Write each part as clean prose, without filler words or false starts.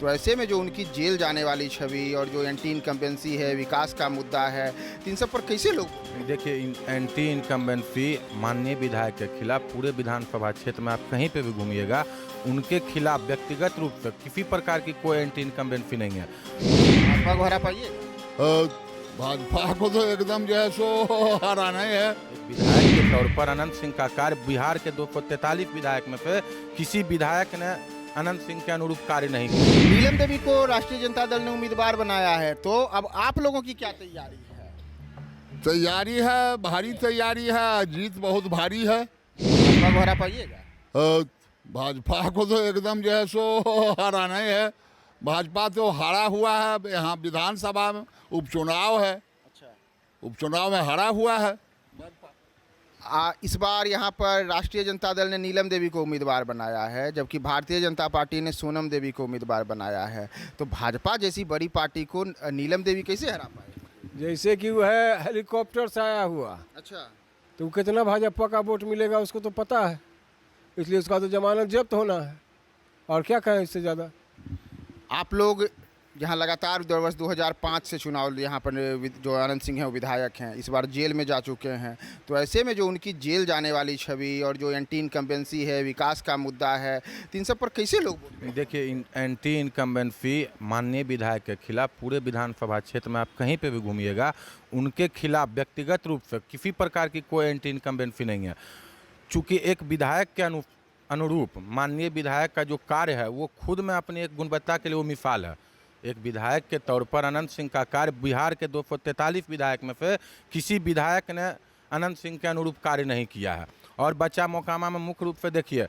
तो ऐसे में जो उनकी जेल जाने वाली छवि और जो एंटी इनकम्बेंसी है, विकास का मुद्दा है, तो इन सब पर कैसे लोग देखिए, एंटी इनकम्बेंसी माननीय विधायक के खिलाफ पूरे विधानसभा क्षेत्र में आप कहीं पे भी घूमिएगा, उनके खिलाफ व्यक्तिगत रूप से किसी प्रकार की कोई एंटी इनकम्बेंसी नहीं है। भाजपा को हरा पाइए? भाजपा को तो एकदम जो है सो हराना ही है। एक विधायक के तौर पर अनंत सिंह का कार्य बिहार के 243 विधायक में से किसी विधायक ने अनंत सिंह के अनुरूप कार्य नहीं किया। नीलम देवी को राष्ट्रीय जनता दल ने उम्मीदवार बनाया है, तो अब आप लोगों की क्या तैयारी है? तैयारी है, भारी तैयारी है, जीत बहुत भारी है। भाजपा को हरा पाइएगा? भाजपा को तो एकदम जो है सो हराना ही है। भाजपा तो हारा हुआ है, यहाँ विधानसभा में उपचुनाव है। अच्छा, उपचुनाव में हारा हुआ है। इस बार यहाँ पर राष्ट्रीय जनता दल ने नीलम देवी को उम्मीदवार बनाया है, जबकि भारतीय जनता पार्टी ने सोनम देवी को उम्मीदवार बनाया है। तो भाजपा जैसी बड़ी पार्टी को नीलम देवी कैसे हरा पाए? जैसे कि वह हेलीकॉप्टर से आया हुआ, अच्छा, तो कितना भाजपा का वोट मिलेगा उसको तो पता है, इसलिए उसका तो जमानत जब्त होना है। और क्या कहें इससे ज़्यादा। आप लोग यहाँ लगातार वर्ष 2005 से चुनाव यहाँ पर जो अनंत सिंह हैं वो विधायक हैं, इस बार जेल में जा चुके हैं। तो ऐसे में जो उनकी जेल जाने वाली छवि और जो एंटी इनकम्बेंसी है, विकास का मुद्दा है, तो इन सब पर कैसे लोग देखिए, एंटी इनकम्बेंसी माननीय विधायक के खिलाफ पूरे विधानसभा क्षेत्र में आप कहीं पे भी घूमिएगा, उनके खिलाफ व्यक्तिगत रूप से किसी प्रकार की कोई एंटी इनकम्बेंसी नहीं है। चूँकि एक विधायक के अनुरूप माननीय विधायक का जो कार्य है वो खुद में अपनी एक गुणवत्ता के लिए वो मिसाल है। एक विधायक के तौर पर अनंत सिंह का कार्य बिहार के 243 विधायक में से किसी विधायक ने अनंत सिंह के अनुरूप कार्य नहीं किया है। और बच्चा मोकामा में मुख्य रूप से देखिए,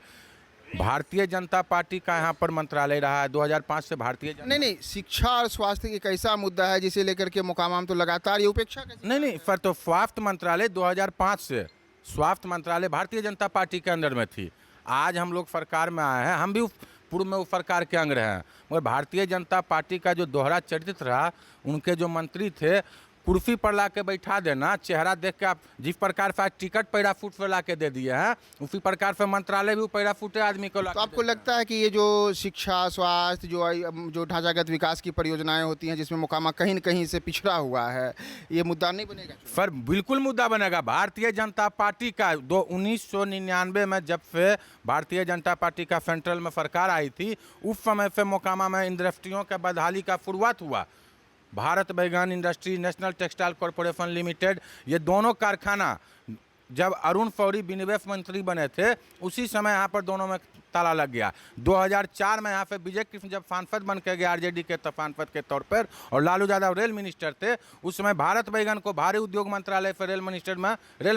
भारतीय जनता पार्टी का यहाँ पर मंत्रालय रहा है 2005 से। भारतीय नहीं, शिक्षा और स्वास्थ्य एक ऐसा मुद्दा है जिसे लेकर के मोकामा में तो लगातार ये उपेक्षा नहीं, पर तो स्वास्थ्य मंत्रालय 2005 से, स्वास्थ्य मंत्रालय भारतीय जनता पार्टी के अंदर में थी। आज हम लोग सरकार में आए हैं, हम भी पूर्व में उस सरकार के अंग रहे हैं, मगर भारतीय जनता पार्टी का जो दोहरा चरित्र रहा, उनके जो मंत्री थे, कुर्सी पर ला के बैठा देना, चेहरा देख के आप जिस प्रकार से टिकट पैराफुट पर ला के दे दिए हैं, उसी प्रकार से मंत्रालय भी पैराफुटे आदमी को ला। तो आपको लगता है कि ये जो शिक्षा, स्वास्थ्य, जो ढांचागत विकास की परियोजनाएं होती हैं जिसमें मोकामा कहीं न कहीं से पिछड़ा हुआ है, ये मुद्दा नहीं बनेगा? सर, बिल्कुल मुद्दा बनेगा। भारतीय जनता पार्टी का 1999 में जब से भारतीय जनता पार्टी का सेंट्रल में सरकार आई थी, उस समय से मोकामा में इंडस्ट्रियों के बदहाली का शुरुआत हुआ। भारत बैगन industry, national textile corporation limited, ये दोनों कारखाना जब अरुण शौरी विनिवेश मंत्री बने थे, उसी समय यहाँ पर दोनों में ताला लग गया। 2004 में यहाँ पे विजय कृष्ण जब सांसद बन के गए आरजेडी के सांसद के तौर पर, और लालू यादव रेल मिनिस्टर थे, उस समय भारत बैगन को भारी उद्योग मंत्रालय से रेल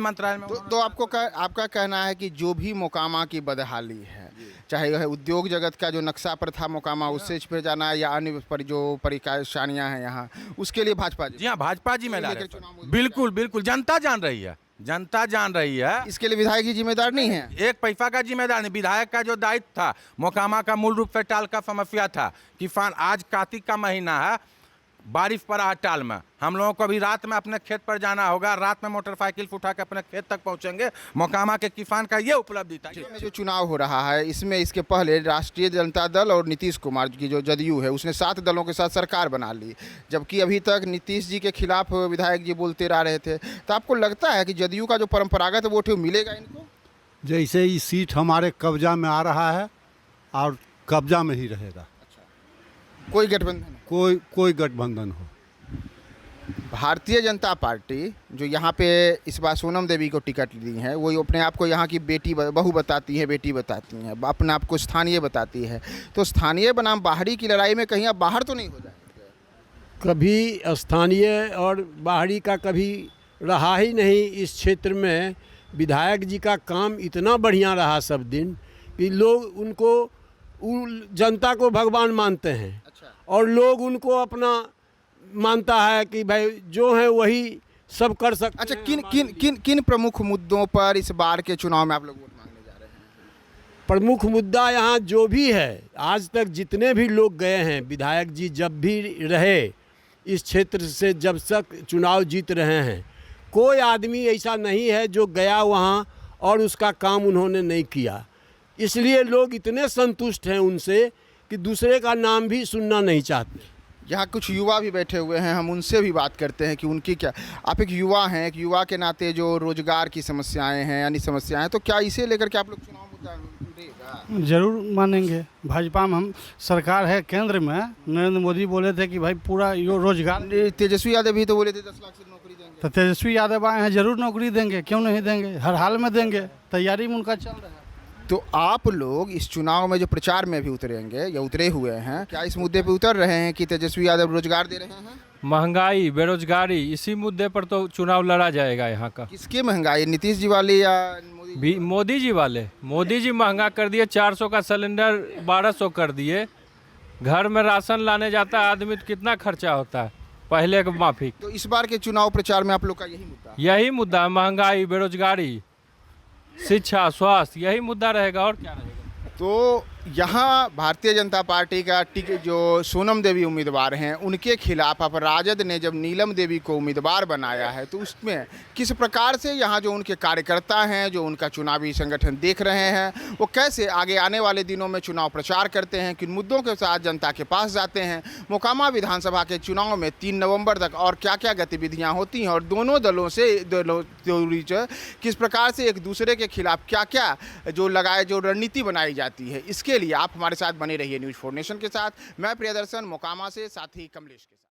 मंत्रालय में तो आपका कहना है कि जो भी मोकामा की बदहाली है, चाहे वह उद्योग जगत का जो नक्शा पर था मोकामा, उससे फिर जाना है या अन्य जो परेशानियां हैं यहाँ, उसके लिए भाजपा जी हाँ, भाजपा जिम्मेदार है। बिल्कुल बिल्कुल, जनता जान रही है, जनता जान रही है। इसके लिए विधायक जी जिम्मेदार नहीं है? एक पैसा का जिम्मेदार नहीं। विधायक का जो दायित्व था मोकामा का, मूल रूप से टाल का समस्या था। किसान, आज कार्तिक का महीना है, बारिश पड़ा है टाल में, हम लोगों को अभी रात में अपने खेत पर जाना होगा, रात में मोटरसाइकिल उठा के अपने खेत तक पहुंचेंगे। मोकामा के किसान का ये उपलब्धि था। जो चुनाव हो रहा है, इसमें इसके पहले राष्ट्रीय जनता दल और नीतीश कुमार की जो जदयू है, उसने 7 दलों के साथ सरकार बना ली, जबकि अभी तक नीतीश जी के खिलाफ विधायक जी बोलते रह रहे थे। तो आपको लगता है कि जदयू का जो परंपरागत वोट है वो मिलेगा इनको? जैसे ही सीट हमारे कब्जा में आ रहा है और कब्जा में ही रहेगा। कोई गठबंधन, कोई गठबंधन हो। भारतीय जनता पार्टी जो यहाँ पे इस बार सोनम देवी को टिकट दी है, वो अपने आप को यहाँ की बहू बताती है, बेटी बताती हैं, अपने आप को स्थानीय बताती है। तो स्थानीय बनाम बाहरी की लड़ाई में कहीं आप बाहर तो नहीं हो जाएंगे? कभी स्थानीय और बाहरी का कभी रहा ही नहीं। इस क्षेत्र में विधायक जी का काम इतना बढ़िया रहा सब दिन कि लोग उनको, जनता को भगवान मानते हैं। अच्छा। और लोग उनको अपना मानता है कि भाई जो है वही सब कर सकते। अच्छा, किन प्रमुख मुद्दों पर इस बार के चुनाव में आप लोग वोट मांगने जा रहे हैं? प्रमुख मुद्दा यहाँ जो भी है, आज तक जितने भी लोग गए हैं, विधायक जी जब भी रहे इस क्षेत्र से, जब तक चुनाव जीत रहे हैं, कोई आदमी ऐसा नहीं है जो गया वहाँ और उसका काम उन्होंने नहीं किया। इसलिए लोग इतने संतुष्ट हैं उनसे कि दूसरे का नाम भी सुनना नहीं चाहते। यहाँ कुछ युवा भी बैठे हुए हैं, हम उनसे भी बात करते हैं कि उनकी क्या, आप एक युवा हैं, एक युवा के नाते जो रोजगार की समस्याएं हैं, अन्य समस्याएं हैं, तो क्या इसे लेकर के आप लोग चुनाव मुद्दा उठेगा? जरूर मानेंगे। भाजपा में हम सरकार है केंद्र में, नरेंद्र मोदी बोले थे कि भाई पूरा रोजगार। तेजस्वी यादव भी तो बोले थे 10 लाख से नौकरी देंगे। तो तेजस्वी यादव आए हैं, जरूर नौकरी देंगे, क्यों नहीं देंगे, हर हाल में देंगे, तैयारी में उनका चल रहा है। तो आप लोग इस चुनाव में जो प्रचार में भी उतरेंगे या उतरे हुए हैं, क्या इस मुद्दे पे उतर रहे हैं कि तेजस्वी यादव रोजगार दे रहे हैं? महंगाई, बेरोजगारी, इसी मुद्दे पर तो चुनाव लड़ा जाएगा यहाँ का। किसकी महंगाई, नीतीश जी वाली या मोदी जी? मोदी जी वाले। मोदी जी महंगा कर दिए, 400 का सिलेंडर 1200 कर दिए। घर में राशन लाने जाता है आदमी तो कितना खर्चा होता है पहले के माफिक। तो इस बार के चुनाव प्रचार में आप लोग का यही मुद्दा? यही मुद्दा है, महंगाई, बेरोजगारी, शिक्षा, स्वास्थ्य, यही मुद्दा रहेगा और क्या रहेगा। तो यहाँ भारतीय जनता पार्टी का टिकट जो सोनम देवी उम्मीदवार हैं, उनके खिलाफ अब राजद ने जब नीलम देवी को उम्मीदवार बनाया है, तो उसमें किस प्रकार से यहाँ जो उनके कार्यकर्ता हैं, जो उनका चुनावी संगठन देख रहे हैं, वो कैसे आगे आने वाले दिनों में चुनाव प्रचार करते हैं, किन मुद्दों के साथ जनता के पास जाते हैं, मोकामा विधानसभा के चुनाव में 3 नवंबर तक और क्या क्या गतिविधियाँ होती हैं, और दोनों दलों से किस प्रकार से एक दूसरे के खिलाफ क्या क्या जो रणनीति बनाई जाती है, इसके लिए आप हमारे साथ बने रहिए न्यूज़ 4 नेशन के साथ। मैं प्रियदर्शन मोकामा से, साथ ही कमलेश के साथ।